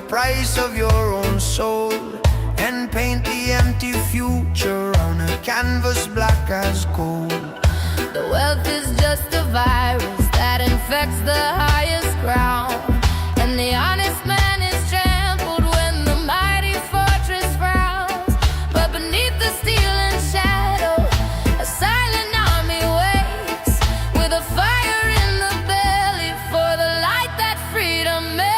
price of your own soul, and paint the empty future on a canvas black as coal. The wealth is just a virus that infects the highest ground, and the honest man is trampled when the mighty fortress frowns. But beneath the steel and shadow, a silent army waits, with a fire in the belly for the light that freedom makes.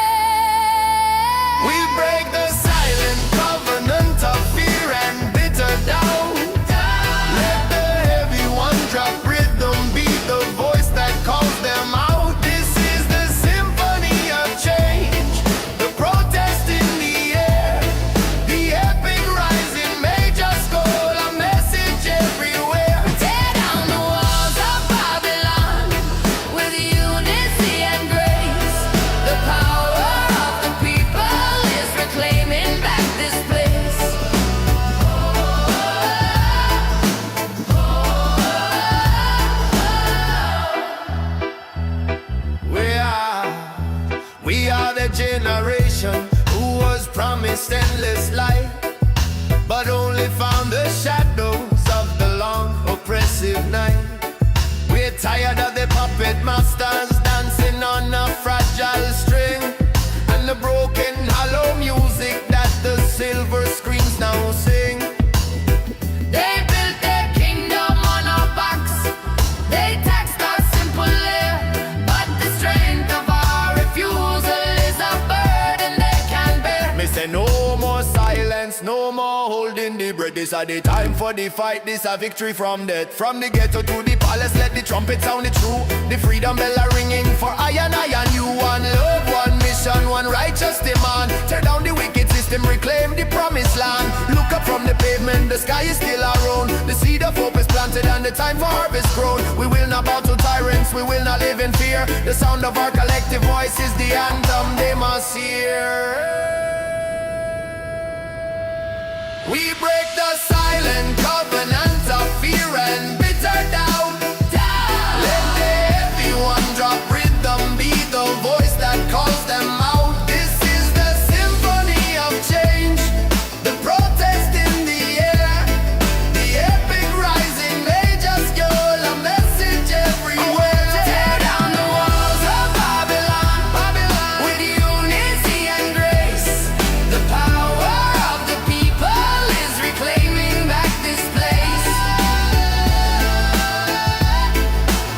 We break the silent covenant of fear and bitter doubt. Let the heavy one drop rhythm, be the voice that calls them out. This is the symphony of change, the protest in the air, the epic rising major scroll, a message everywhere. Tear down the walls of Babylon with unity and grace. The power of the people is reclaiming back this place. We are the generation who was promised endless light, but only found the shadows of the long oppressive night. We're tired of the puppet masters dancing on a fragile string, and the broken hollow music that the silver screens now sing. They built their kingdom on our backs. They taxed our simple air, but the strength of our refusal is a burden they can bear. Me say no more silence, no more holding the breath. This is the time for the fight, this a victory from death. From the ghetto to the palace, let the trumpet sound it true. The freedom bell are ringing for I and you. One love, one mission, one righteous demand. Tear down the wicked system, reclaim the promised land. Look up from the pavement, the sky is still our own. The seed of hope is planted and the time for harvest grown. We will not bow to tyrants, we will not live in fear. The sound of our collective voice is the anthem they must hear. We break the silent covenant of fear and bitter doubt. Let the heavy one drop rhythm, be the voice that calls them out. This is the symphony of change, the protest in the air, the epic rising major scroll, a message everywhere. Tear down the walls of Babylon, with unity and grace. The power of the people is reclaiming back this place.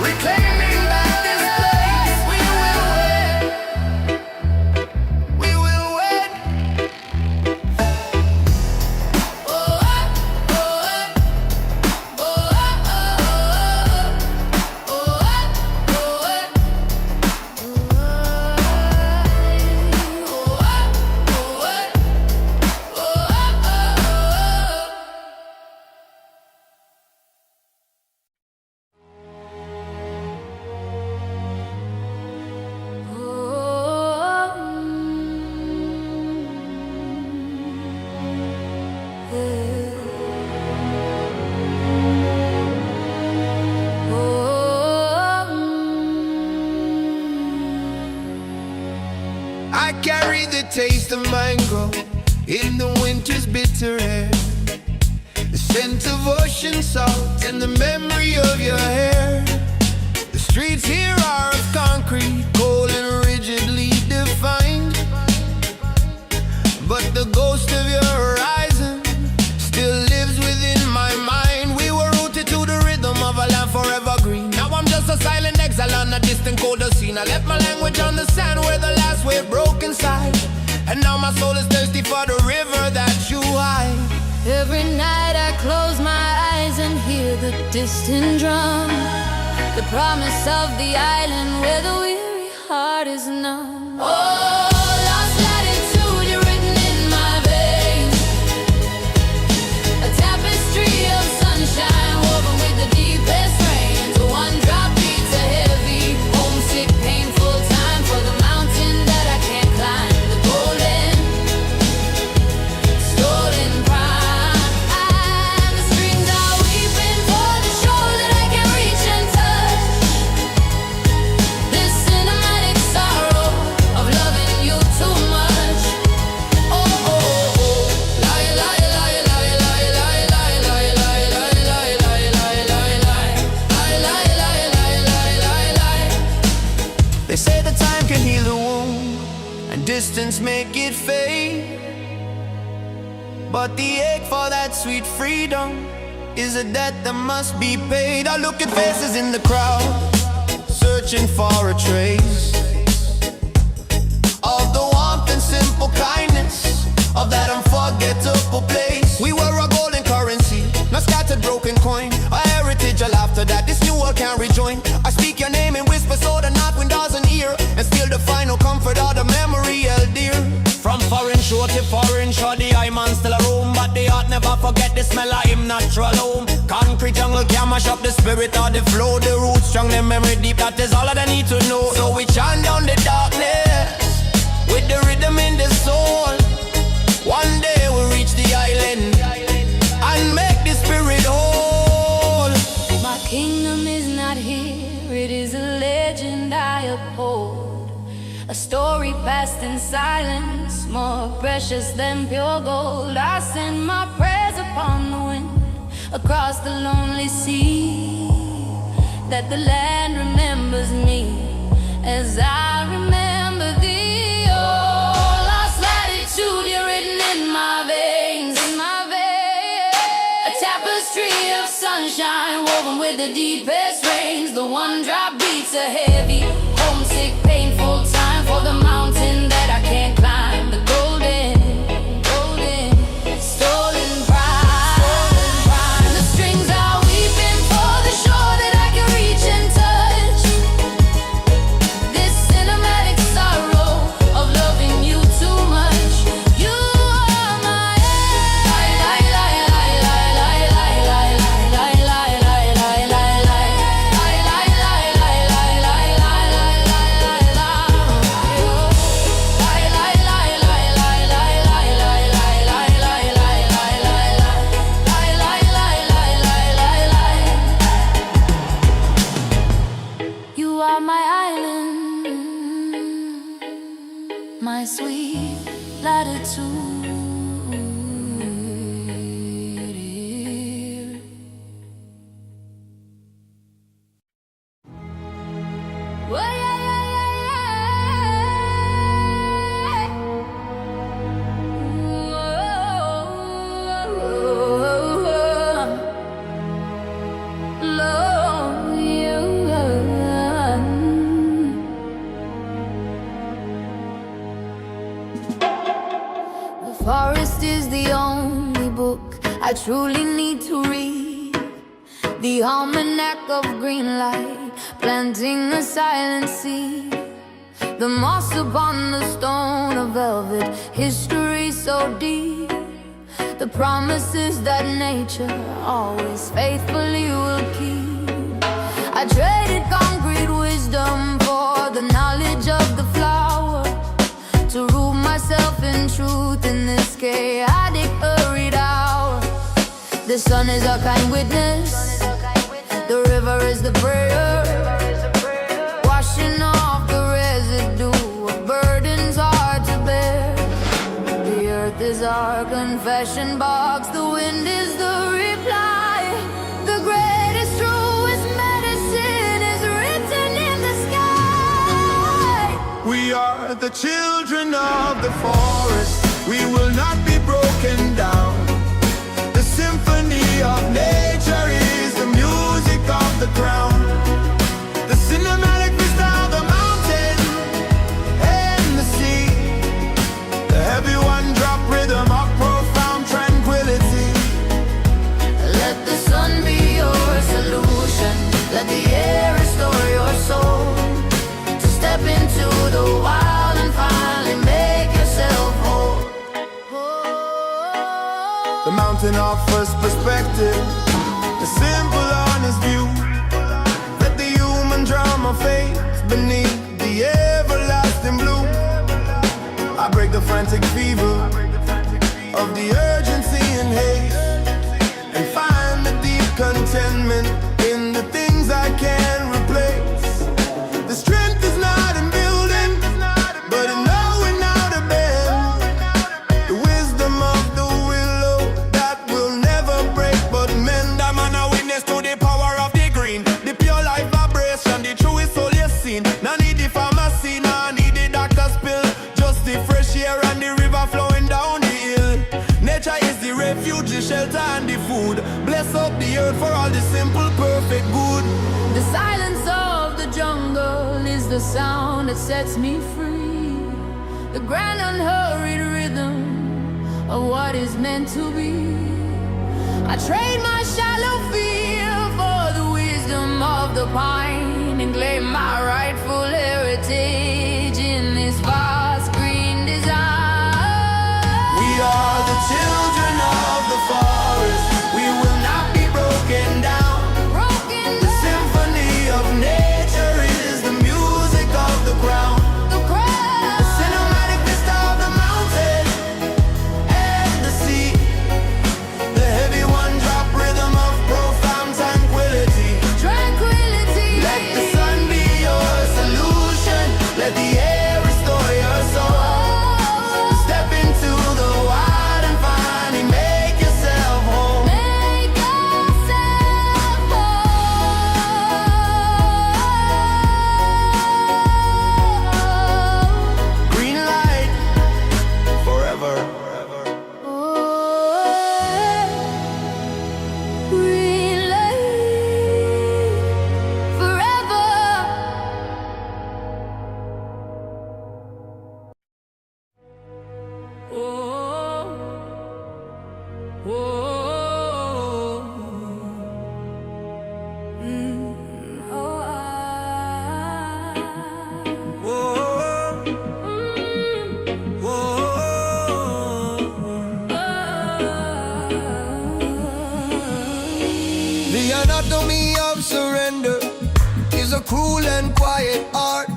Reclaiming back this place. We will win. We will win. Oh, oh, oh, oh, oh, I carry the taste of mango in the winter's bitter air, the scent of ocean salt and the memory of your hair. The streets here are of concrete, cold and rigidly defined, but the ghost of your horizon still lives within my mind. We were rooted to the rhythm of a land forever green. Now I'm just a silent exile on a distant colder scene. I left my language on the sand where the last wave broke inside, and now my soul is thirsty for the river that you hide. Every night I close my eyes and hear the distant drum, the promise of the island where the weary heart is numb. Oh, lost latitude, you're written in my veins, a tapestry of sunshine woven with the deepest rains. One drop beats a heavy, homesick, painful time for the mountain that I can't climb. The golden, stolen prime, and the strings are weeping for the shore that I can't reach and touch. This cinematic sorrow of love and distance make it fade. But the ache for that sweet freedom is a debt that must be paid. I look at faces in the crowd, searching for a trace of the warmth and simple kindness of that unforgettable place. We were a golden currency, not scattered broken coin, a heritage, a laughter that this new world can't rejoin. I speak your name in whisper so the north wind doesn't hear, and still the final comfort of the memory held dear. From foreign shore to foreign shore, the eye man still a roam, but the heart never forget the smell of him natural home. Concrete jungle can mash up the spirit of the flow, the roots strong, the memory deep, that is all that I need to know. So we chant down the darkness with the rhythm in the soul. One day we'll reach the island and make the spirit whole. My kingdom is not here, it is a legend I uphold. A story passed in silence, more precious than pure gold. I send my prayers upon the wind, across the lonely sea, that the land remembers me as I remember thee. Oh, lost latitude, you're written in my veins, a tapestry of sunshine woven with the deepest rains. The one drop beats a heavy, homesick, painful time for the mountain that I can't climb. The golden, stolen pride. The strings are weeping for the shore that I can reach and touch. This cinematic sorrow of loving you too much. You are my You are my island, my sweet latitude. Whoa, yeah, yeah, yeah, yeah. Love you. The forest is the only book I truly need to read. The almanac of green light, planting a silent seed. The moss upon the stone of velvet, history so deep. The promises that nature always faithfully will keep. I traded concrete wisdom for the knowledge of the flower, to root myself in truth in this chaotic hurried hour. The sun is our kind witness, the river is the prayer, washing off the residue of burdens hard to bear. The earth is our confession box, the wind is the reply. The greatest, truest medicine is written in the sky. We are the children of the forest, we will not be broken down. The symphony of nature is the music of the ground. The cinematic vista of the mountain and the sea. The heavy one drop rhythm of profound tranquility. Let the sun be your solution, let the air restore your soul. To step into the wild and finally make yourself whole. The mountain offers perspective, a simple honest view. Let the human drama fade beneath the everlasting blue. I break the frantic fever of the urgency and haste, and find the deep contentment in the things I can replace. The strength is not in building, but in knowing how to bend. The wisdom of the willow that will never break but mend. I'm an witness to the power of the green, the pure life vibration, the truest soul you've seen. No need the pharmacy, no need the doctor's pill, just the refuge, the shelter and the food. Bless up the earth for all the simple, perfect good. The silence of the jungle is the sound that sets me free. The grand unhurried rhythm of what is meant to be. I trade my shallow fear for the wisdom of the pine and claim my rightful heritage in this vast green design. We are the children of the forest. We will not be broken down. The symphony of nature is the music of the ground. The cinematic vista of the mountain and the sea. The heavy one-drop rhythm of profound tranquility. Let the sun be your solution. Let the air restore your soul. Step into the wild and finally make yourself home. Green light forever. Green light forever. The anatomy of surrender is a cruel and quiet art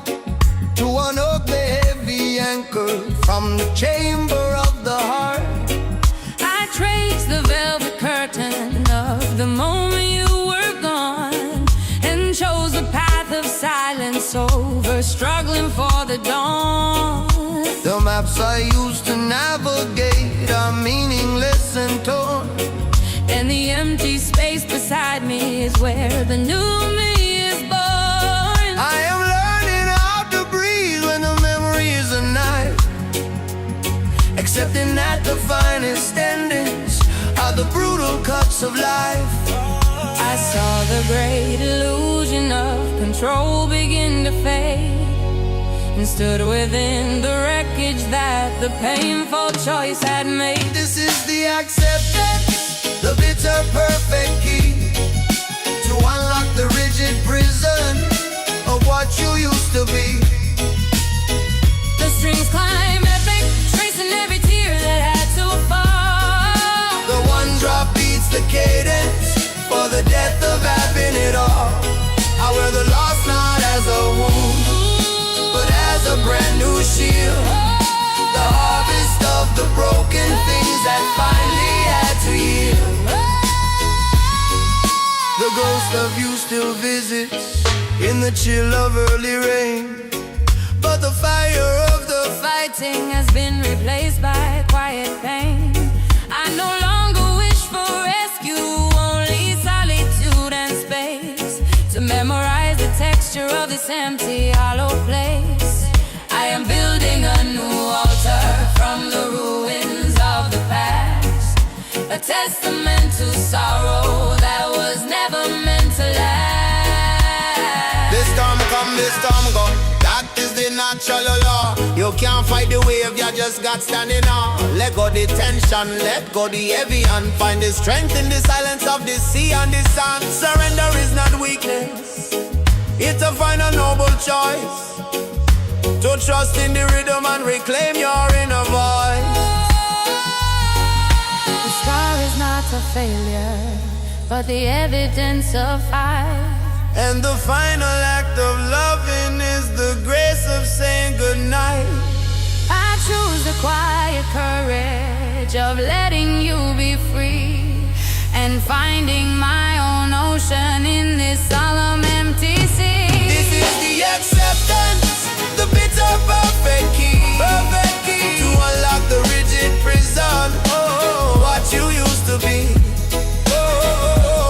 to unhook the heavy anchor from the chamber of the heart. I traced the velvet curtain of the moment you were gone and chose the path of silence over struggling for the dawn. The maps I used to navigate are meaningless and torn. And the empty space beside me is where the new me is born. I am learning how to breathe when the memory is a knife, accepting that the finest endings are the brutal cuts of life. I saw the great illusion of control begin to fade and stood within the wreckage that the painful choice had made. This is the acceptance, the bitter perfect key to unlock the rigid prison of what you used to be. The strings climb epic, tracing every tear that had to fall. The one drop beats the cadence for the death of having it all. I wear the loss not as a wound, but as a brand new shield. The harvest of the broken things that finally had to yield. The ghost of you still visits in the chill of early rain, but the fire of the Fighting has been replaced by quiet pain. I no longer wish for rescue, only solitude and space to memorize the texture of this empty, hollow place. I am building a new altar from the ruins of the past, a testament to sorrow that was never meant to last. This storm come, this storm go. That is the natural law. You can't fight the wave, you just got standing on. Let go the tension, let go the heavy, and find the strength in the silence of the sea and the sun. Surrender is not weakness, it's a final noble choice to trust in the rhythm and reclaim your inner voice. The scar is not a failure, but the evidence of fight. And the final act of loving is the grace of saying goodnight. I choose the quiet courage of letting you be free and finding my own ocean in this solemn empty sea. This is the acceptance, the bitter perfect key, to unlock the rigid prison. Oh, what you used to be.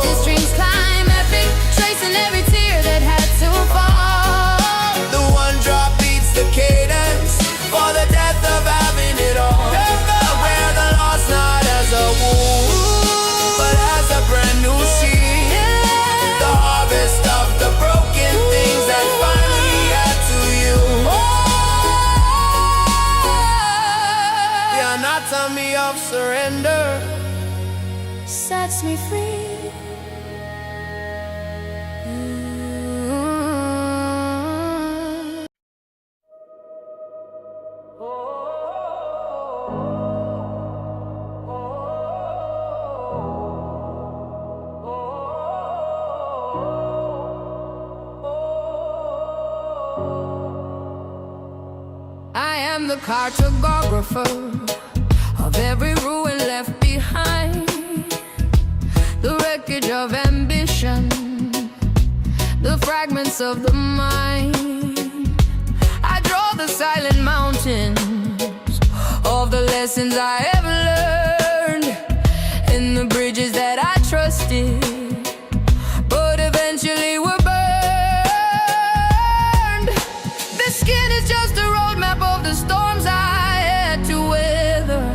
The strings climb epic, tracing every tear that had to fall. The one drop beats the cadence for the death of having it all. I wear the loss not as a wound, army of surrender sets me free. I am the cartographer of every ruin left behind, the wreckage of ambition, the fragments of the mind. I draw the silent mountains of the lessons I have learned, and the bridges that I trusted, but eventually were burned. This skin is just a roadmap of the storms I had to weather,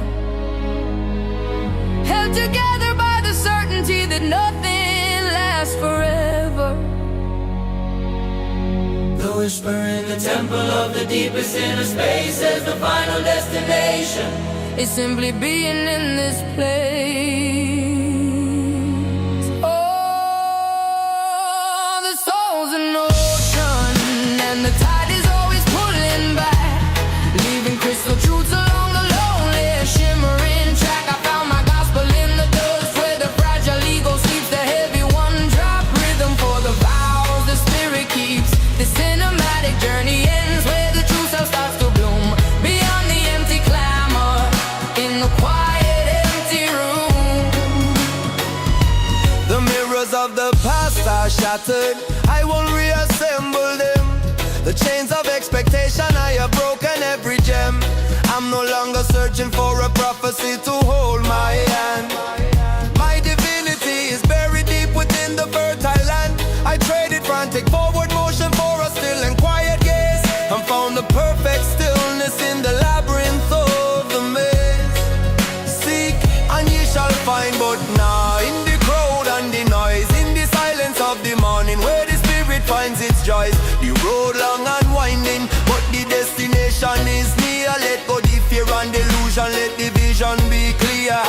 held together by the certainty that nothing lasts forever. The whisper in the temple of the deepest inner space says the final destination is simply being in this place. Oh, the soul's an ocean, and the tide is always pulling back, leaving crystal truths along the lonely, shimmering track. I found my gospel in the dust, where the fragile ego sleeps, the heavy one drop rhythm for the vows the spirit keeps. The cinematic journey ends where the true self starts to bloom, beyond the empty clamor, in the quiet empty room. The mirrors of the past are shattered, I won't reassemble them. The chains of expectation, I have broken every gem. I'm no longer searching for a prophecy to hold my hand. My divinity is buried deep within the fertile land. I traded frantic forward motion for a still and quiet gaze, and found the perfect stillness in the labyrinth of the maze. Seek and ye shall find, but now in the crowd and the noise, in the silence of the morning, where the spirit finds its joys. The road long and winding, but the destination is near. Let go the fear and delusion, let the vision be clear.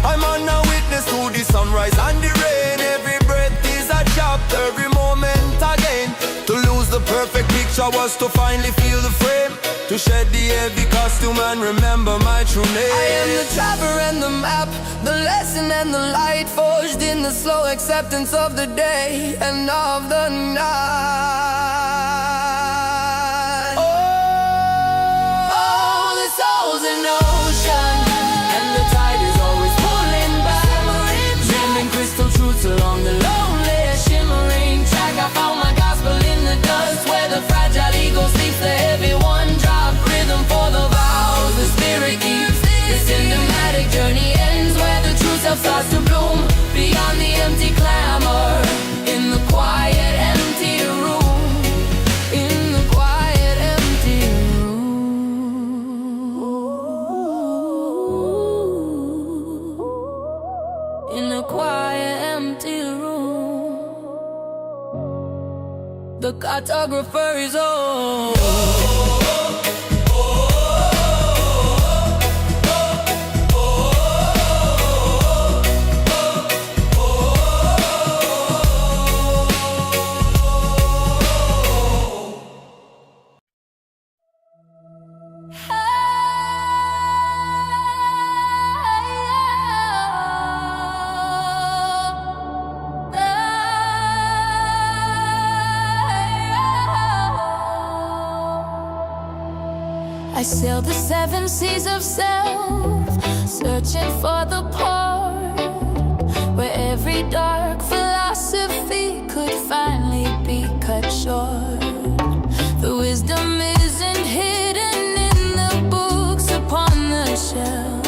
I'm on a witness to the sunrise and the rain. Every breath is a chapter, every moment again. To lose the perfect picture was to finally feel the frame, to shed the heavy costume and remember my true name. I am the traveler and the map, the lesson and the light, forged in the slow acceptance of the day and of the night. Oh, the soul's an ocean, and the tide is always pulling back, dreaming crystal truths along the lonely, shimmering track. I found my gospel in the dust, where the fragile ego sleeps, the heavy one drop rhythm for the vows the spirit keeps. The cinematic journey ends where the true self starts to bloom, beyond the empty clamor, in the quiet empty room, in the quiet empty room, in the quiet empty room. The cartographer is on. I sail the 7 seas of self, searching for the port where every dark philosophy could finally be cut short. The wisdom isn't hidden in the books upon the shelf,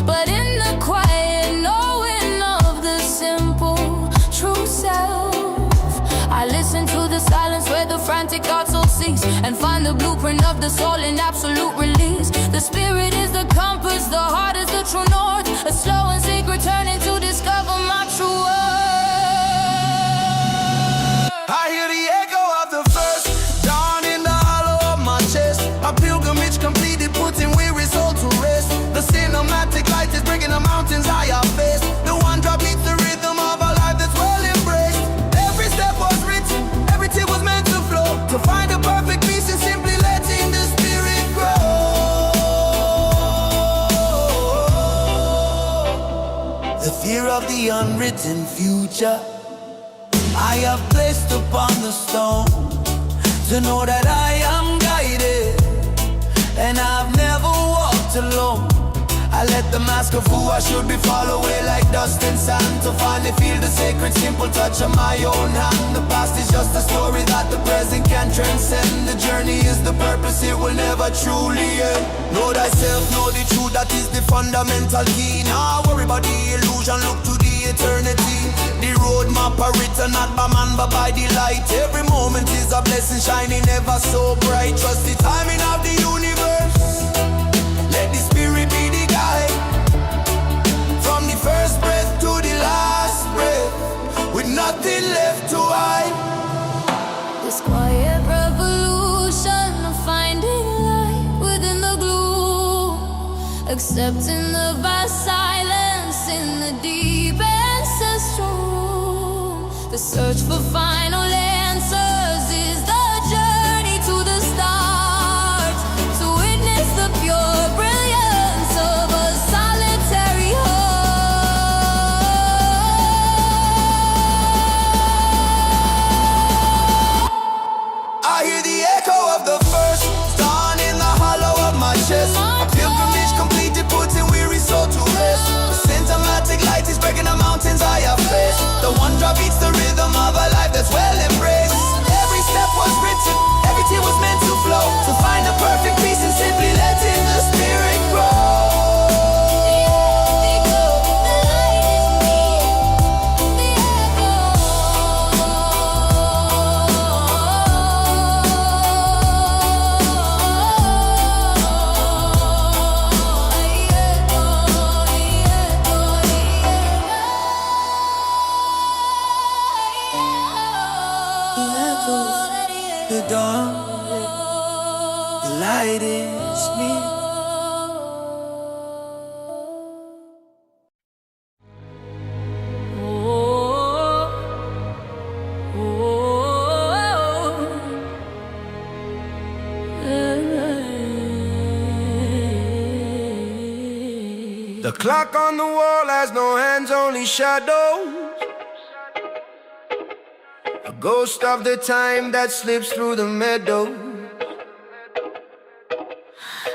but in the quiet knowing of the simple true self. I listen to the silence where the frantic thoughts all cease, and find the blueprint of the soul in absolute release. The spirit is the compass, the heart is the true north, a slow and secret turning to discover my true worth. I hear the echo of the first dawn in the hollow of my chest. A pilgrimage completed, putting weary soul to rest. The cinema of the unwritten future I have placed upon the stone, to know that I am guided, and I've never walked alone. I let the mask of who I should be fall away like dust and sand, to finally feel the sacred simple touch of my own hand. The past is just a story that the present can transcend. The journey is the purpose, it will never truly end. Know thyself, know the truth, that is the fundamental key. Now worry about the illusion, look to the eternity. The road map are written not by man but by the light. Every moment is a blessing shining ever so bright. Trust the timing of the universe, let the spirit be the guide. From the first breath to the last breath, with nothing left to hide. This quiet revolution of finding light within the gloom, accepting the vast silence in the deep ancestral room. The search for final answers is the journey to the stars, to witness the pure brilliance of a solitary heart. I hear the echo of the first dawn in the hollow of my chest. A pilgrimage completed, putting weary soul to rest. The symptomatic light is breaking the mountains I have faced. The one drop beats the rhythm of a life that's well embraced. Every step was written, every tear was meant to flow, to find the perfect peace and simply letting the spirit grow. The dawn, the light is me. The clock on the wall has no hands, only shadows. A ghost of the time that slips through the meadow.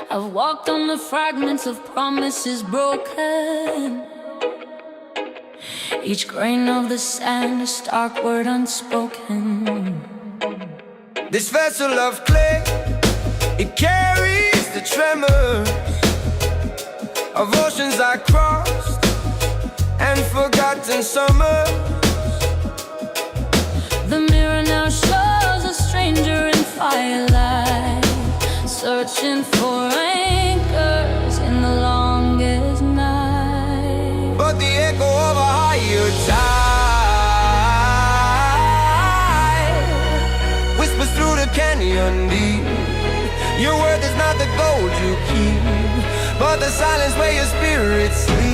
I've walked on the fragments of promises broken. Each grain of the sand a stark word unspoken. This vessel of clay, it carries the tremors of oceans I crossed and forgotten summers. The mirror now shows a stranger in firelight, searching for anchors in the longest night. But the echo of a higher tide whispers through the canyon deep. Your worth is not the gold you keep, but the silence where your spirit sleeps.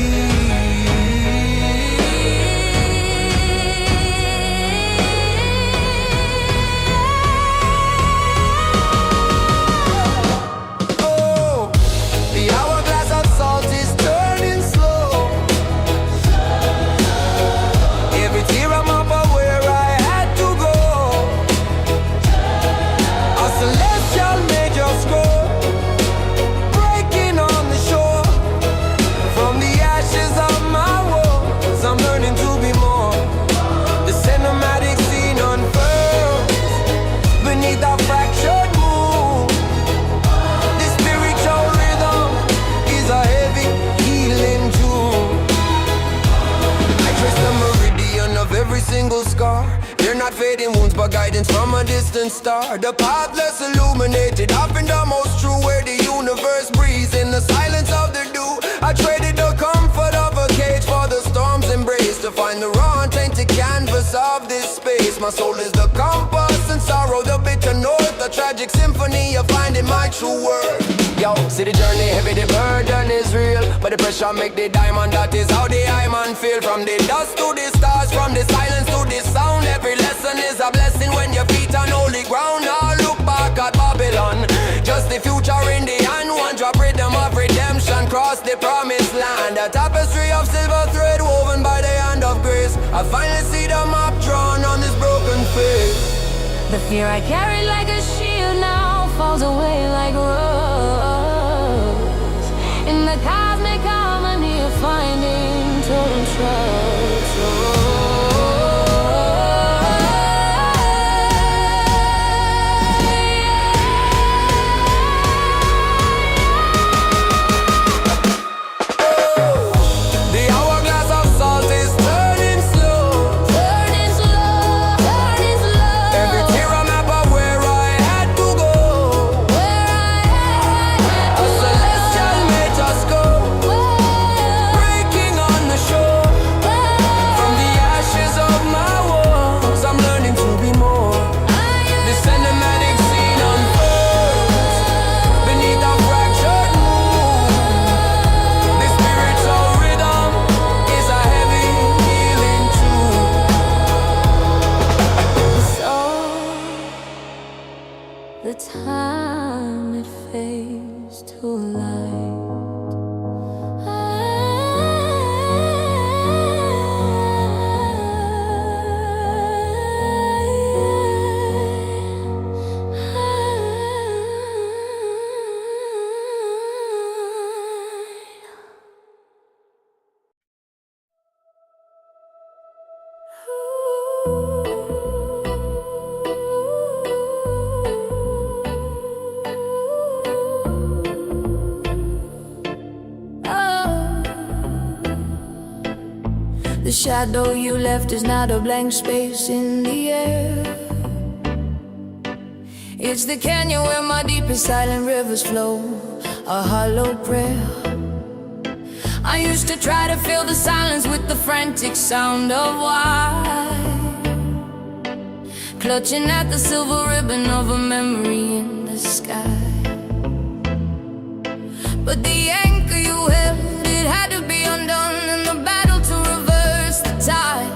Fading wounds but guidance from a distant star. The path less illuminated, often the most true, where the universe breathes in the silence of the dew. I traded the comfort of a cage for the storm's embrace, to find the raw untainted canvas of this space. My soul is the compass and sorrow, the bitter north, the tragic symphony of finding my true worth. Yo, see the journey heavy, the burden is real, but the pressure make the diamond, that is how the I man feel. From the dust to the stars, from the silence to the sound, every lesson is a blessing when your feet on holy ground. Now look back at Babylon, just the future in the hand. One drop rhythm of redemption, cross the promised land. A tapestry of silver thread woven by the place. I finally see the map drawn on this broken face. The fear I carried like a shield now falls away like a rose. In the cosmic harmony of finding total trust. The time it fades to light. The shadow you left is not a blank space in the air. It's the canyon where my deepest silent rivers flow, a hollow prayer. I used to try to fill the silence with the frantic sound of why, clutching at the silver ribbon of a memory in the sky. But the anchor you held, it had to be undone, and the battle to reverse the tide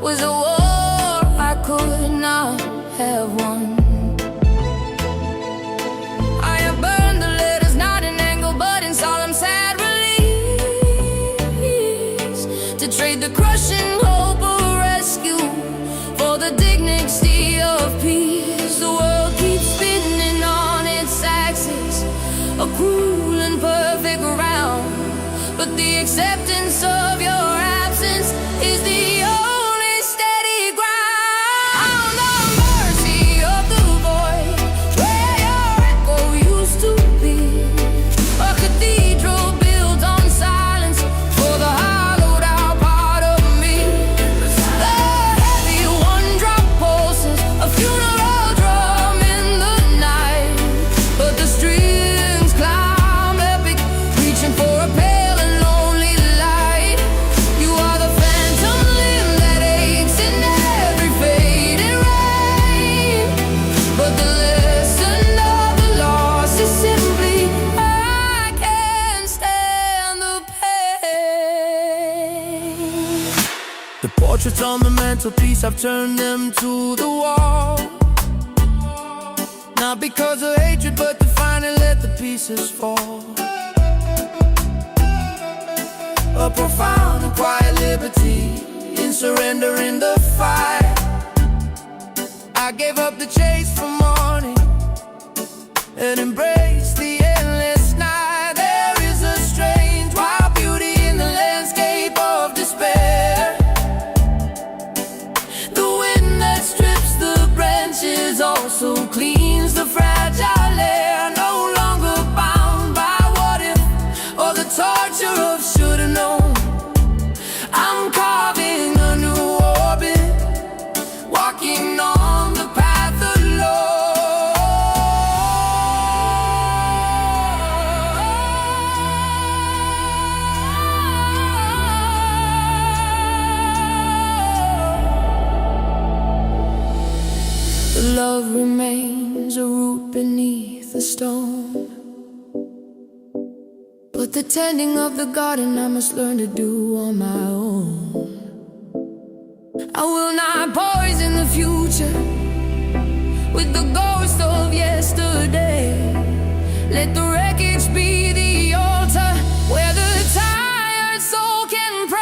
was a war I could not have won. I have burned the letters, not in anger, but in solemn sad release, to trade the crushing hope of rescue for the dignity of peace. The world keeps spinning on its axis, a cruel and perfect round, but the acceptance of your absence is the only steady ground. The mercy of the void where your echo used to be, a cathedral built on silence for the hollowed out part of me. The heavy one-drop pulses, a funeral drum in the night, but the strings climb epic, reaching for a pale and lonely light. You are the phantom limb that aches in every fading rain, but the lesson of the loss is simply I can't stand the pain. The portraits on the mantelpiece, I've turned them to the wall, not because of hatred, but to finally let the pieces fall. A profound and quiet liberty in surrendering the fight. I gave up the chase for morning and embraced the endless night. There is a strange wild beauty in the landscape of despair. The wind that strips the branches also cleans the fragile air. No longer bound by what if or the torture of shoulda known. I'm carving a new orbit, walking on the path alone. The love remains a root beneath a stone, but the tending of the garden I must learn to do on my own. I will not poison the future with the ghost of yesterday. Let the wreckage be the altar where the tired soul can pray.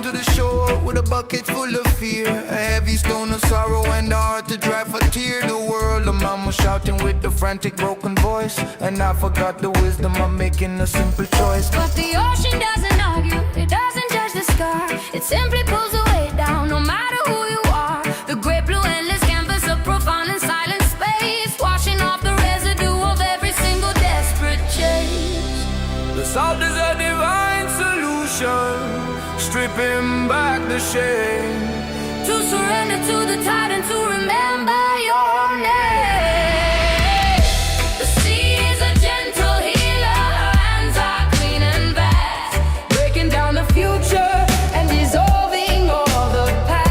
to the shore with a bucket full of fear, a heavy stone of sorrow and a heart to dry for tear. The world, the mama shouting with a frantic broken voice, and I forgot the wisdom of making a simple choice. But the ocean doesn't argue, it doesn't judge the scar. It simply pulls the weight down, no matter who you are. The great blue endless canvas of profound and silent space, washing off the residue of every single desperate chase. The salt is a divine solution, stripping back the shame. To surrender to the tide and to remember your name. The sea is a gentle healer, her hands are clean and vast, breaking down the future and dissolving all the past.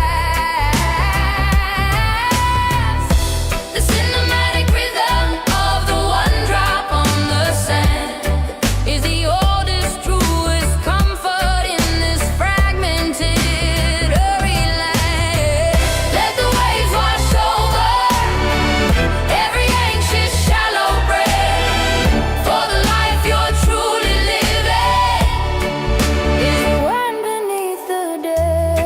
The cinematic rhythm of the one drop on the sand is the oldest, truest comfort in this fragmented hurry land. Let the waves wash over every anxious shallow breath, for the life you're truly living is the one beneath the dead,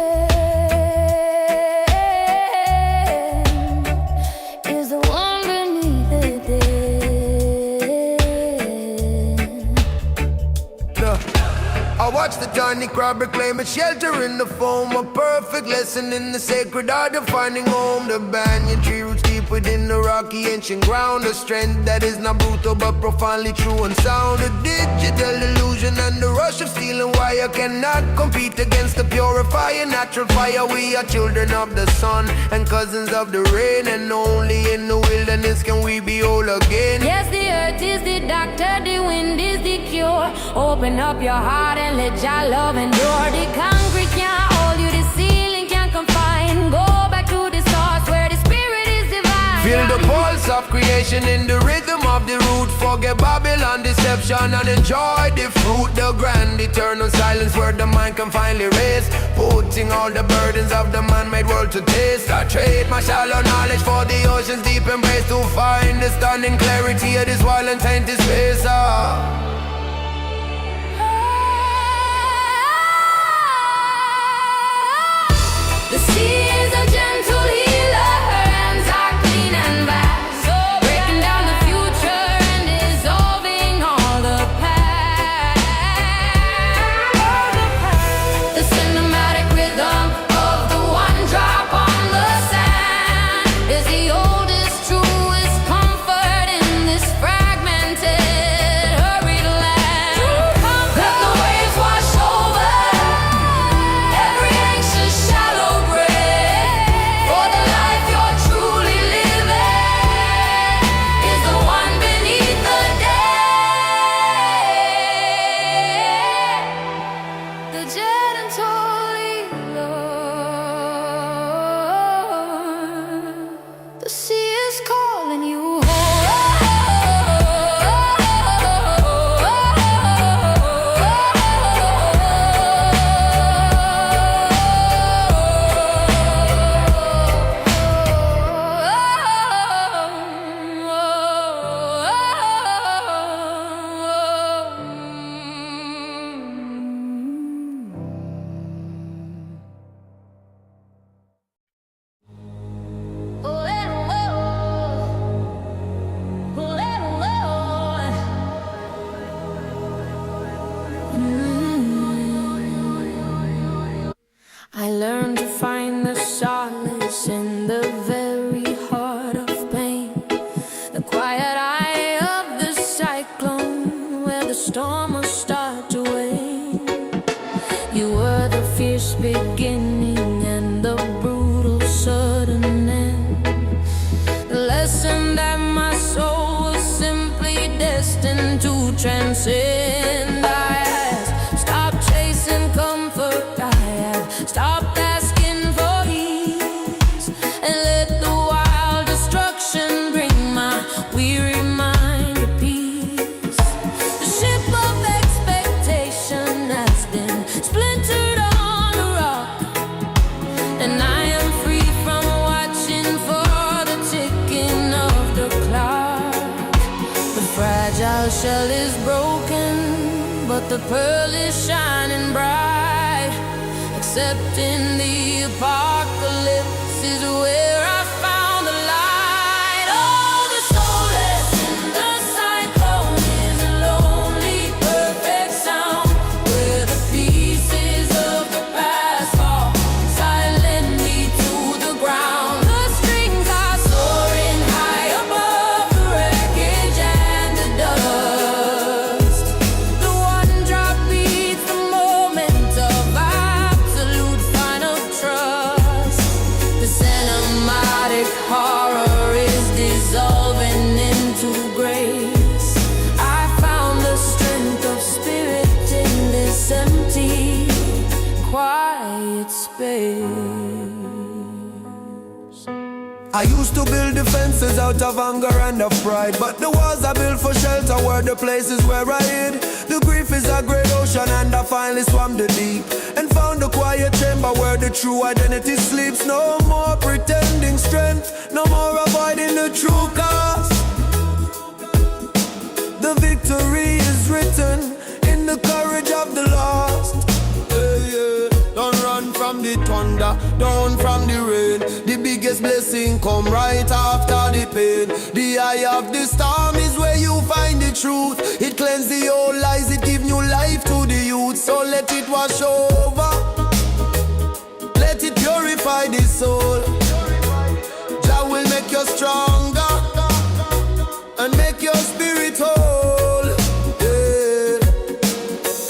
is the one beneath the dead. I watch the tiny crab reclaim its shelter in the foam, a perfect lesson in the sacred art of finding home. The banyan tree roots deep within the rocky ancient ground, a strength that is not brutal but profoundly true and sound. A digital illusion and the rush of steel and wire cannot compete against the purifying natural fire. We are children of the sun and cousins of the rain, and only in the wilderness can we be whole again. Yes, the earth is the doctor, the wind is the cure. Open up your heart and let your love endure. The concrete can't hold you, the ceiling can't confine. Go back to the source where the spirit is divine. Feel the pulse of creation in the rhythm of the root. Forget Babylon deception and enjoy the fruit. The grand eternal silence where the mind can finally rest, putting all the burdens of the man-made world to taste. I trade my shallow knowledge for the ocean's deep embrace, to find the stunning clarity of this wild and tainted space. The sea is a gentle healer, her hands are clean and vast, breaking down the future and dissolving all the past. The cinematic rhythm of the one drop on the sand is the oldest, truest comfort in this fragmented, hurried land. Let the waves wash over every anxious shallow breath, for the life you're truly living is the one beneath the dead, the gentle healer. The sea is calling you I learned to find the solace in the very heart of pain, the quiet eye of the cyclone where the storm will start to wane. You were the fierce beginning and the brutal sudden end, the lesson that my soul was simply destined to transcend. I had stopped chasing comfort, I had stopped asking for ease, and let the wild destruction bring my weary mind to peace. The ship of expectation has been splintered on the rock, and I am free from watching for the ticking of the clock. The fragile shell is broken, but the pearl is shining bright. except in the apocalypse is where I found the light. Oh, the soulless in the cyclone is a lonely, perfect sound where the pieces of the past fall silently to the ground. The strings are soaring high above the wreckage and the dust. The one drop beats the moment of absolute final trust. The cinematic horror is dissolving into grace. I found the strength of spirit in this empty, quiet space. I used to build defenses out of anger and of pride, but the walls I built for shelter were the places where I hid. The grief is a great ocean and I finally swam the deep and found a quiet chamber where the true identity sleeps. No more pretending strength, no more avoiding the true cost. The victory is written in the courage of the lost. Don't run from the thunder, down from the rain. The biggest blessing come right after the pain. The eye of the storm is where you find the truth. It cleanses the old lies, it gives new life to the youth. So let it wash over, let it purify the soul. Jah will make you stronger and make your spirit whole.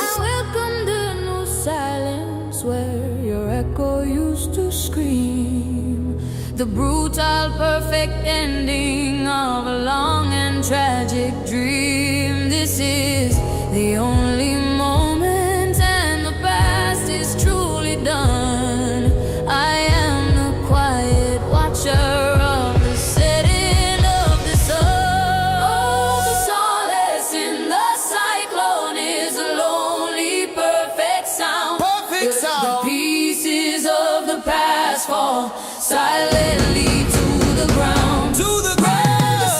I welcome the new silence where your echo used to scream. The brutal, perfect ending of a long and tragic dream. This is the only moment, and the past is truly done. I am the quiet watcher of the setting of the sun. Oh, the solace in the cyclone is a lonely, perfect sound. Perfect sound. The pieces of the past fall silently to the ground. To the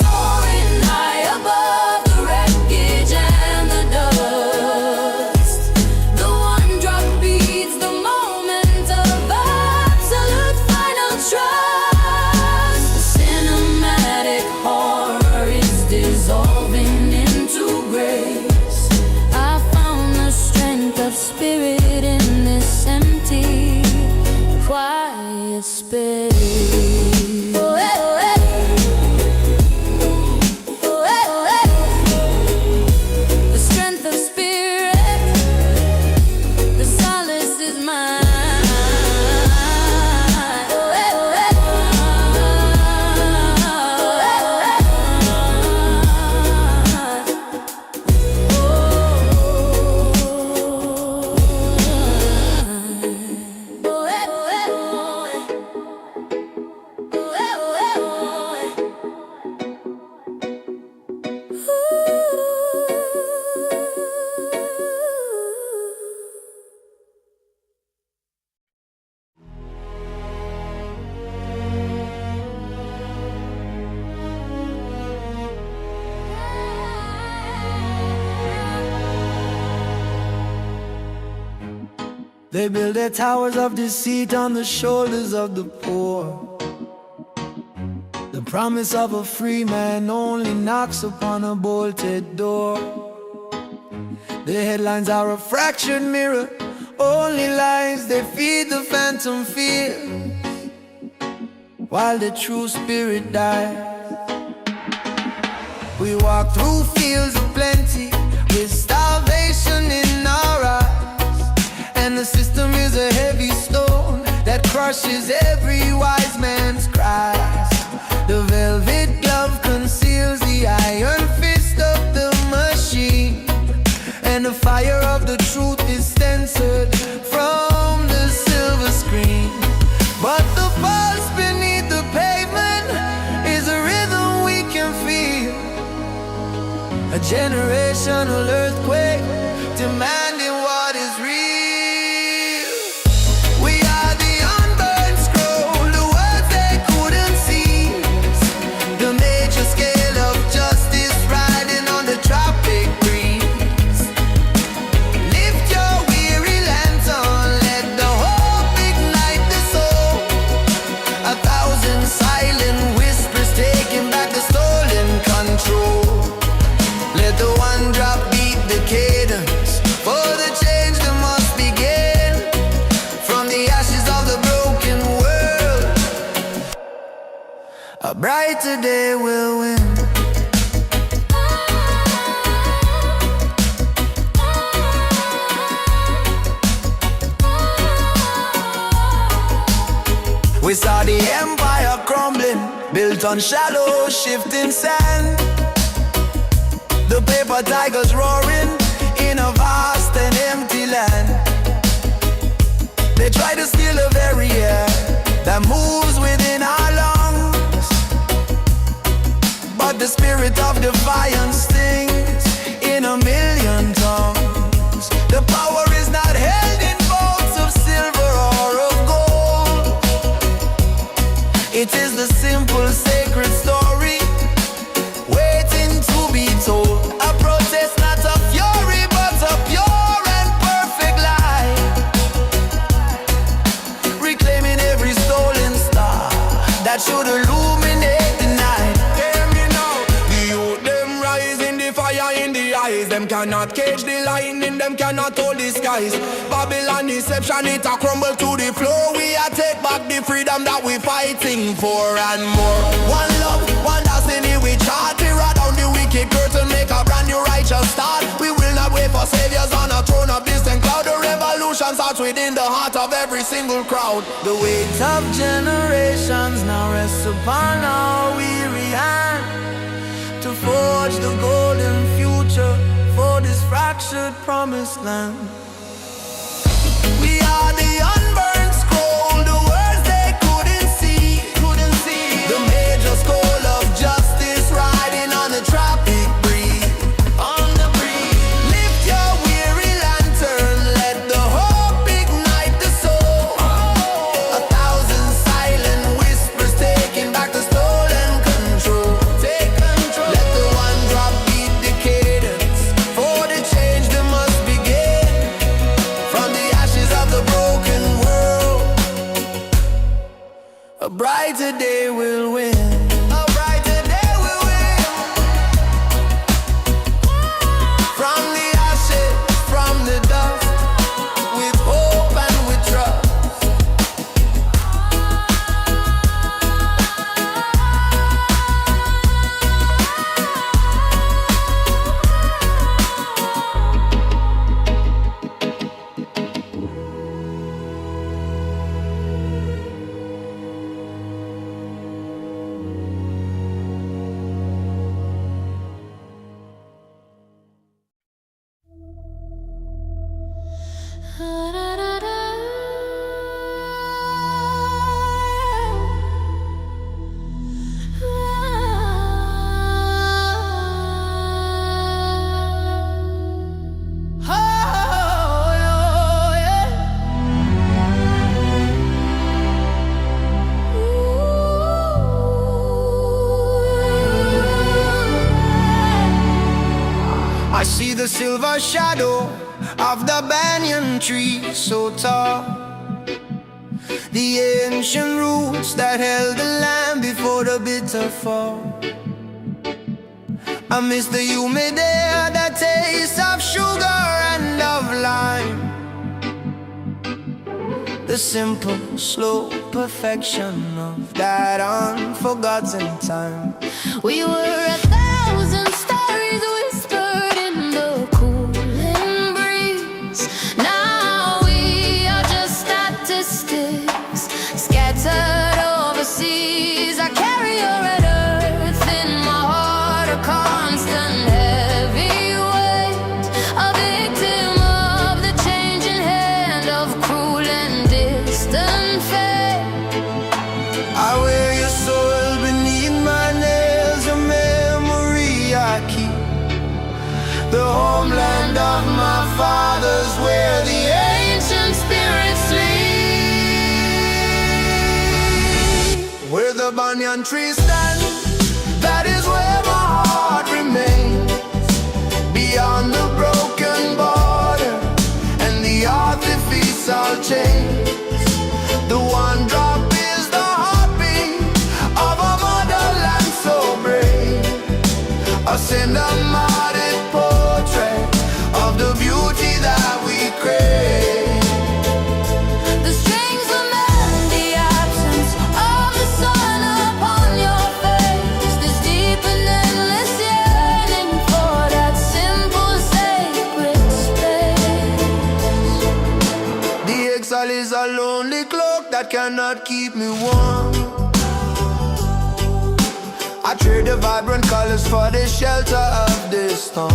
Soaring high above the wreckage and the dust. The one drop beats the moment of absolute final trust. The cinematic horror is dissolving into grace. I found the strength of spirit in this empty, quiet space. Oh, eh, oh, eh. Oh, eh, oh, eh. The strength of spirit, the solace is mine. Oh, eh, oh, eh. Oh, eh, oh, eh. Oh, eh, oh, eh. They build their towers of deceit on the shoulders of the poor. The promise of a free man only knocks upon a bolted door. The headlines are a fractured mirror, only lies they feed the phantom fear, while the true spirit dies. We walk through fields of plenty with starvation in our eyes, and the system is a heavy stone that crushes every wise man's cries. The velvet glove conceals the iron fist of the machine, and the fire of the truth is censored from the silver screen. But the pulse beneath the pavement is a rhythm we can feel, a generational earthquake demanding what is real. We are the unburned scroll, the words they couldn't seize, the major scale of justice riding on the tropic breeze. Lift your weary lantern, let the whole brighter day will win. We saw the empire crumbling, built on shallow, shifting sand. The paper tigers roaring in a vast and empty land. They try to steal the very air that moves within our lungs, but the spirit of defiance stings in a million tongues. The power is not held in bowls of silver or of gold. It is the simple sacred story waiting to be told. A protest, not a fury, but a pure and perfect light, reclaiming every stolen star that should illuminate the night. Hear me now, the youth them rise in the fire in the eyes. Them cannot cage the lightning, them cannot hold the skies. Babylon deception, it a crumble to the floor. We a take back the freedom that we fighting for and more. One love, one destiny, we chart. We ride down the wicked curtain, make a brand new righteous start. We will not wait for saviors on a throne of distant cloud. The revolution starts within the heart of every single crowd. The weight of generations now rests upon our weary hand to forge the golden future for this fractured promised land. We are the unburned scroll, the words they couldn't see. The major scroll of justice riding on the tropic breeze. Lift your weary lantern, let the hope ignite the soul. 1,000 silent whispers taking back the stolen control. Let the one drop beat the cadence. For the change that must begin from the ashes of the broken world. A brighter day will win. A brighter day will win. From the ashes, from the dust, with hope and with trust. I see the silver shadow of the banyan tree so tall, the ancient roots that held the land before the bitter fall. I miss the humid air, the taste of sugar and of lime, the simple, slow perfection of that unforgotten time. We were 1,000 stories whispered in the cooling breeze. Now we are just statistics scattered overseas. I carry your red earth in my heart, a constant heavy weight, a victim of the changing hand of cruel and distant fate. I wear your soul beneath my nails, a memory I keep. The homeland of my fathers, where the ancient spirits sleep. Where the banyan tree stands, that is where my heart remains. Beyond the broken border and the artificial chains, the one drop is the heartbeat of a motherland so brave. A cinematic portrait of the beauty that we crave. The strings lament the absence of the sun upon your face. that cannot keep me warm. I trade the vibrant colors for the shelter of this storm.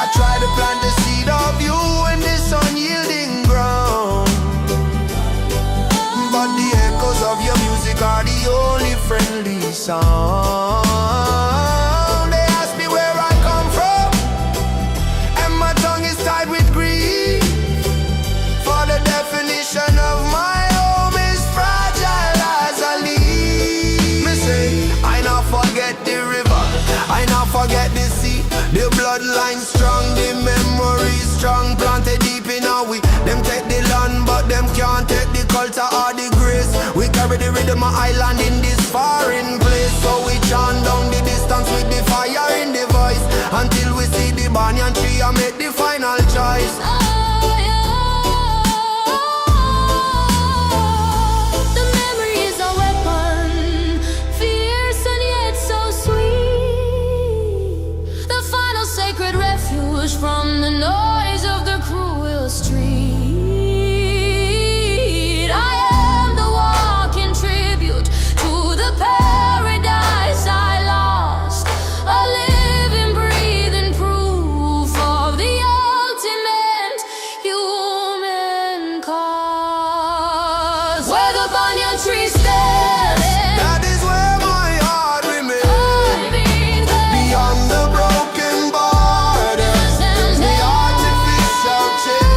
I try to plant the seed of you in this unyielding ground, but the echoes of your music are the only friendly sound. They ask me where I come from, and my tongue is tied with grief, for the definition of my home is fragile as a leaf. Me say, I not forget the river, I not forget the sea. The bloodline strong, the memory strong, planted deep in our we. Them take the land, but them can't take the culture or the grace. We carry the rhythm of island in this foreign place, so we chant down the distance with the fire in the voice, until we see the banyan tree and make the final choice. The memory is a weapon, fierce and yet so sweet. The final sacred refuge from the noise of the cruel street. I am the walking tribute to the paradise I lost, a living, breathing proof of the ultimate human cause. Where the banyan tree stands, That is where my heart remains, I've been there. beyond the broken borders, the artificial chain.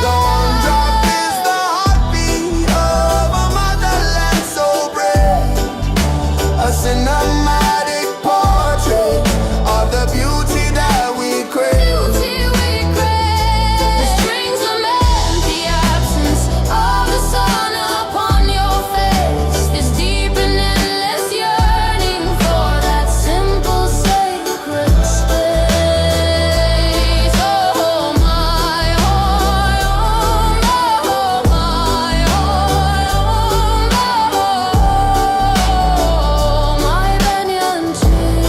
The one drop is the heartbeat of a motherland so brave, a cinematic portrait of the beauty that we crave. Beauty we crave. The strings lament the absence of the sun upon your face. This deep and endless yearning for that simple sacred space. Oh my, oh my, oh my banyan tree.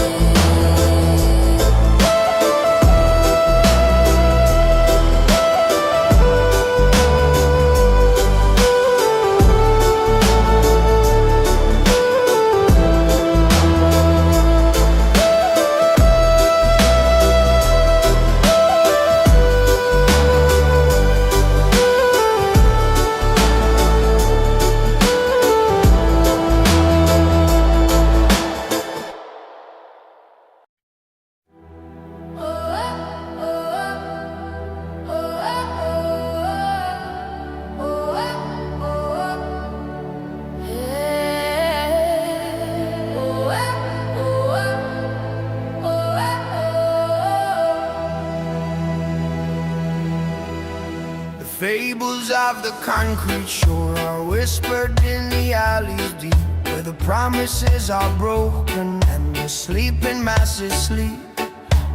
The fables of the concrete shore are whispered in the alleys deep, where the promises are broken and the sleeping masses sleep.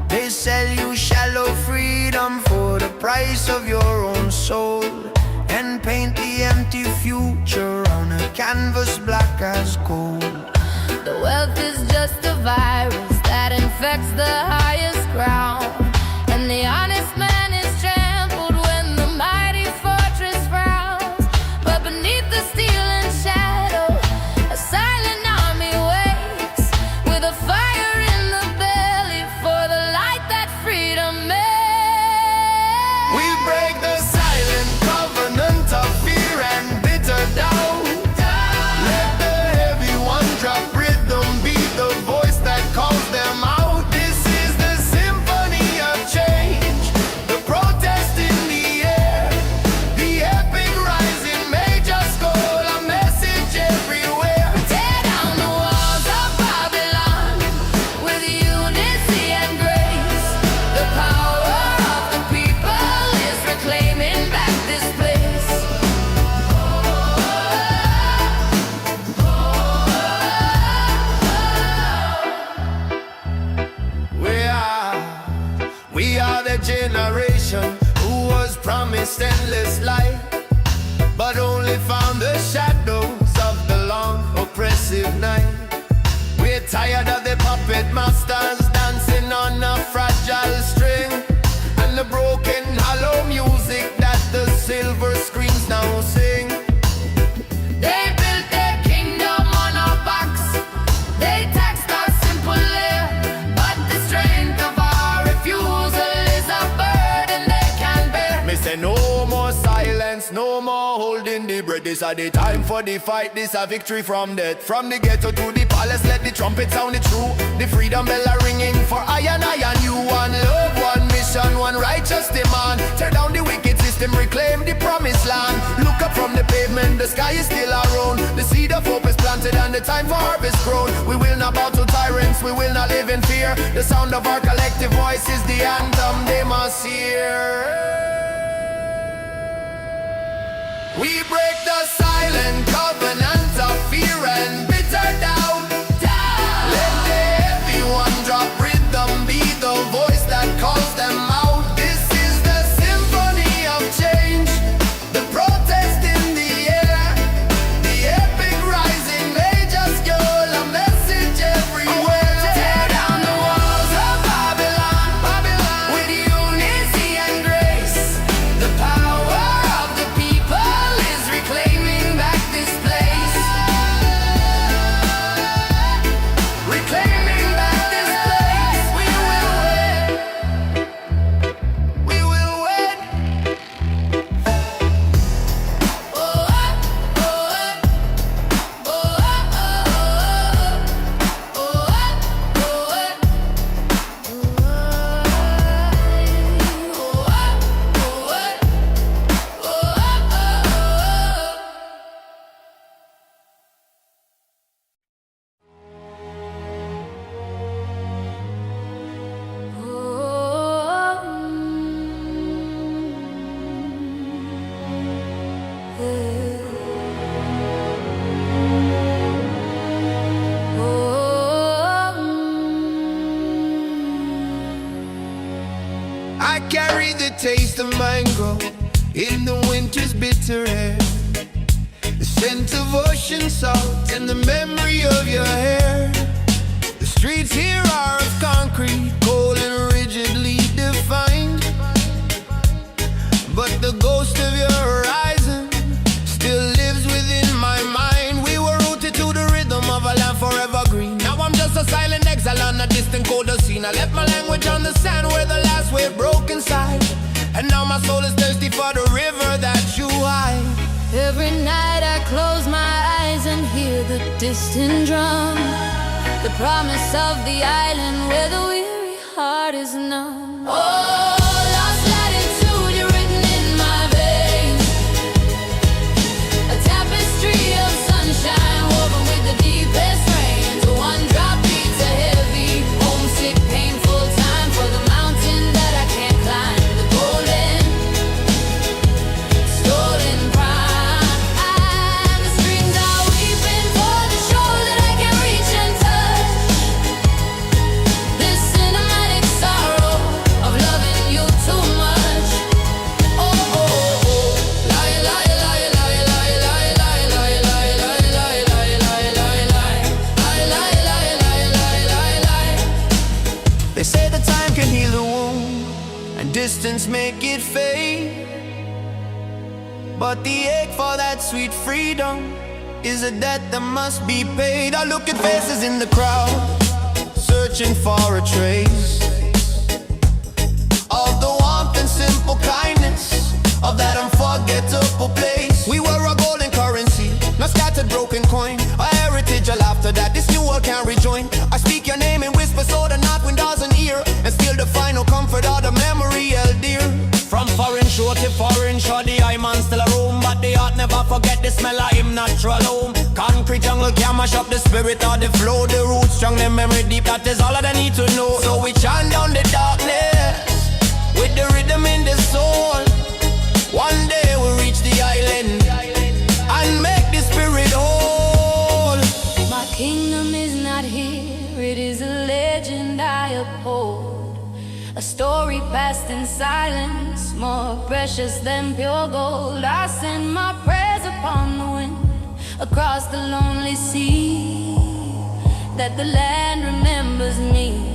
They sell you shallow freedom for the price of your own soul, and paint the empty future on a canvas black as coal. The wealth is just a virus that infects the highest ground, and the honest man is trampled when the mighty fortress frowns. But beneath the steel and shadow, a silent army waits, with a fire in the belly for the light that freedom makes. We break the silent covenant of fear and bitter doubt. Let the heavy one drop rhythm be the voice that calls them out. This is silence, no more holding the breath. This is the time for the fight, this a victory from death. From the ghetto to the palace, let the trumpet sound it true. The freedom bell are ringing for I and you. One love, one mission, one righteous demand. Tear down the wicked system, reclaim the promised land. Look up from the pavement, the sky is still around. The seed of hope is planted and the time for harvest grown. We will not bow to tyrants, we will not live in fear. The sound of our collective voice is the anthem they must hear. We break the silent covenant of fear and bitter doubt. Let the heavy one drop rhythm be the voice that calls them out. This is the symphony of change, the protest in the air, the epic rising major scale, a message everywhere. Tear down the walls of Babylon, with unity and grace. The power of the people is reclaiming back this place. Reclaiming back this place. We will win. We will win. Oh, oh, oh, I carry the taste of mango in the winter's bitter air, the scent of ocean salt and the memory of your hair. The streets here are of concrete, cold and rigidly defined, but the ghost of your horizon still lives within my mind. We were rooted to the rhythm of a land forever green. Now I'm just a silent exile on a distant colder scene. I left my language on the sand where the last wave broke inside, and now my soul is thirsty for the river that you hide. Every night I close my eyes and hear the distant drum, the promise of the island where the weary heart is numb. Oh, lost latitude, you're written in my veins, a tapestry of sunshine woven with the deepest rains. One drop beats a heavy, homesick, painful time for the mountain that I can't climb. The golden, stolen prime. The strings are weeping for the shore that I can't reach and touch. This cinematic sorrow of loving you too much. Oh, oh, oh. Lie, lie, lie, lie, lie, lie, lie, lie, lie, lie, lie, lie, lie, lie, lie. Lie, lie, lie, lie, lie, lie, lie. They say the time can heal a wound and distance make it fade, but the ache for that sweet freedom is a debt that must be paid. I look at faces in the crowd, searching for a trace of the warmth and simple kindness of that unforgettable place. We were a golden currency, not scattered broken coin, a heritage, a laughter that this new world can't rejoin. I speak your name in whisper so the north wind doesn't hear, and still the final comfort of the memory held dear. From foreign shore to foreign shore, the eye man still a roam, but the heart never forget the smell of him natural home. Concrete jungle can mash up the spirit of the flow, the roots strong, the memory deep, that is all that I need to know. So we chant down the darkness with the rhythm in the soul. One day we'll reach the island and make the spirit whole. My kingdom is not here, it is a legend I uphold, a story passed in silence, more precious than pure gold. I send my prayers upon the wind, across the lonely sea, that the land remembers me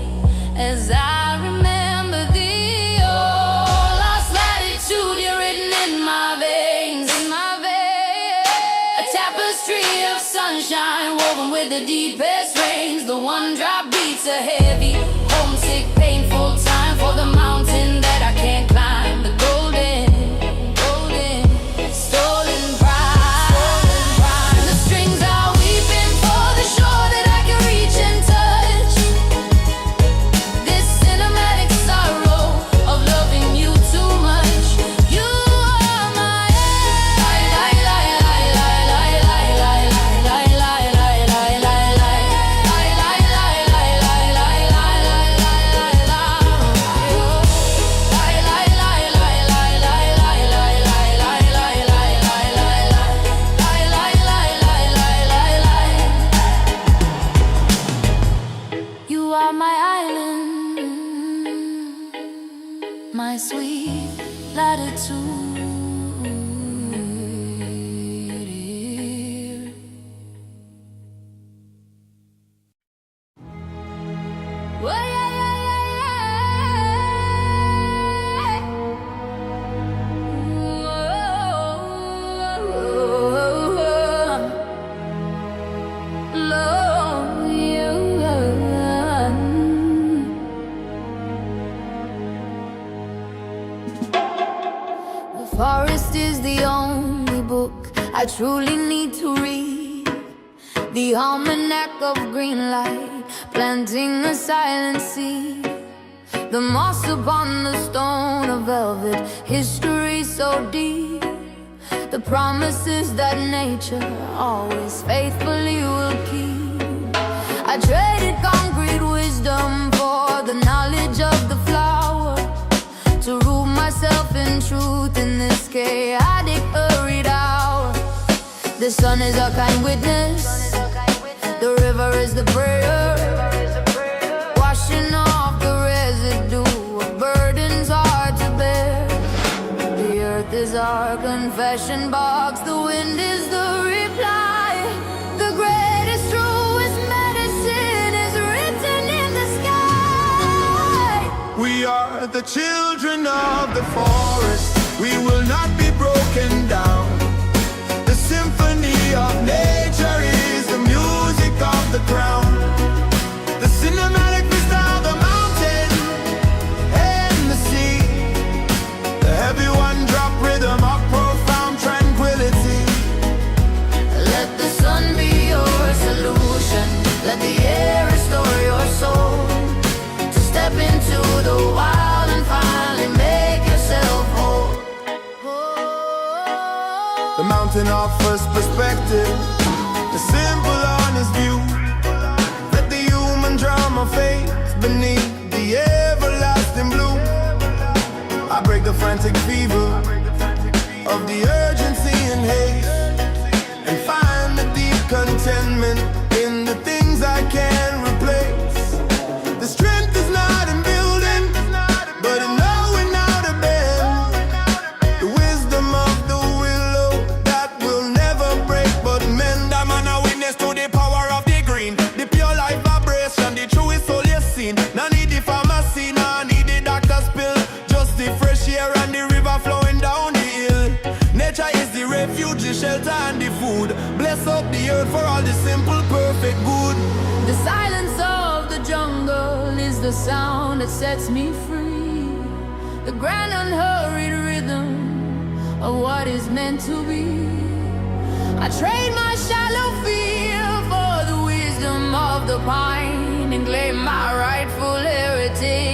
as I remember thee. Oh, lost latitude, you're written in my veins, a tapestry of sunshine woven with the deepest rains. The one drop beats a heavy, homesick, painful time for the mountain that I can't climb. The golden, I truly need to read the almanac of green light, planting a silent seed. The moss upon the stone of velvet, history so deep. The promises that nature always faithfully will keep. I traded concrete wisdom for the knowledge of the flower, to root myself in truth in this chaotic hurried hour. The sun is our kind witness, the river is the prayer, washing off the residue of burdens hard to bear. The earth is our confession box, the wind is the reply. The greatest, truest medicine is written in the sky. We are the children of the forest, we will not be broken down. The symphony of nature is the music of the ground. The cinematic vista of the mountain and the sea. The heavy one drop rhythm of profound tranquility. Let the sun be your solution, let the air restore your soul. To step into the wild and finally make yourself whole. The mountain offers perspective, the simple honest view. Let the human drama fade beneath the everlasting blue. I break the frantic fever of the urgency and haste, and find the deep contentment in the things I can't replace. The strength is not in building, but in knowing how to bend. The wisdom of the willow that will never break but mend. I'm an eyewitness to the power of the green, the pure life vibration, the truest soul you've seen. No need the pharmacy, no need the doctor's pill, just the fresh air and the river flowing down the hill. Nature is the refuge, the shelter and the food. Bless up the earth for all the simple, perfect good. The silence of the jungle is the sound that sets me free. The grand unhurried rhythm of what is meant to be. I trade my shallow fear for the wisdom of the pine, and claim my rightful heritage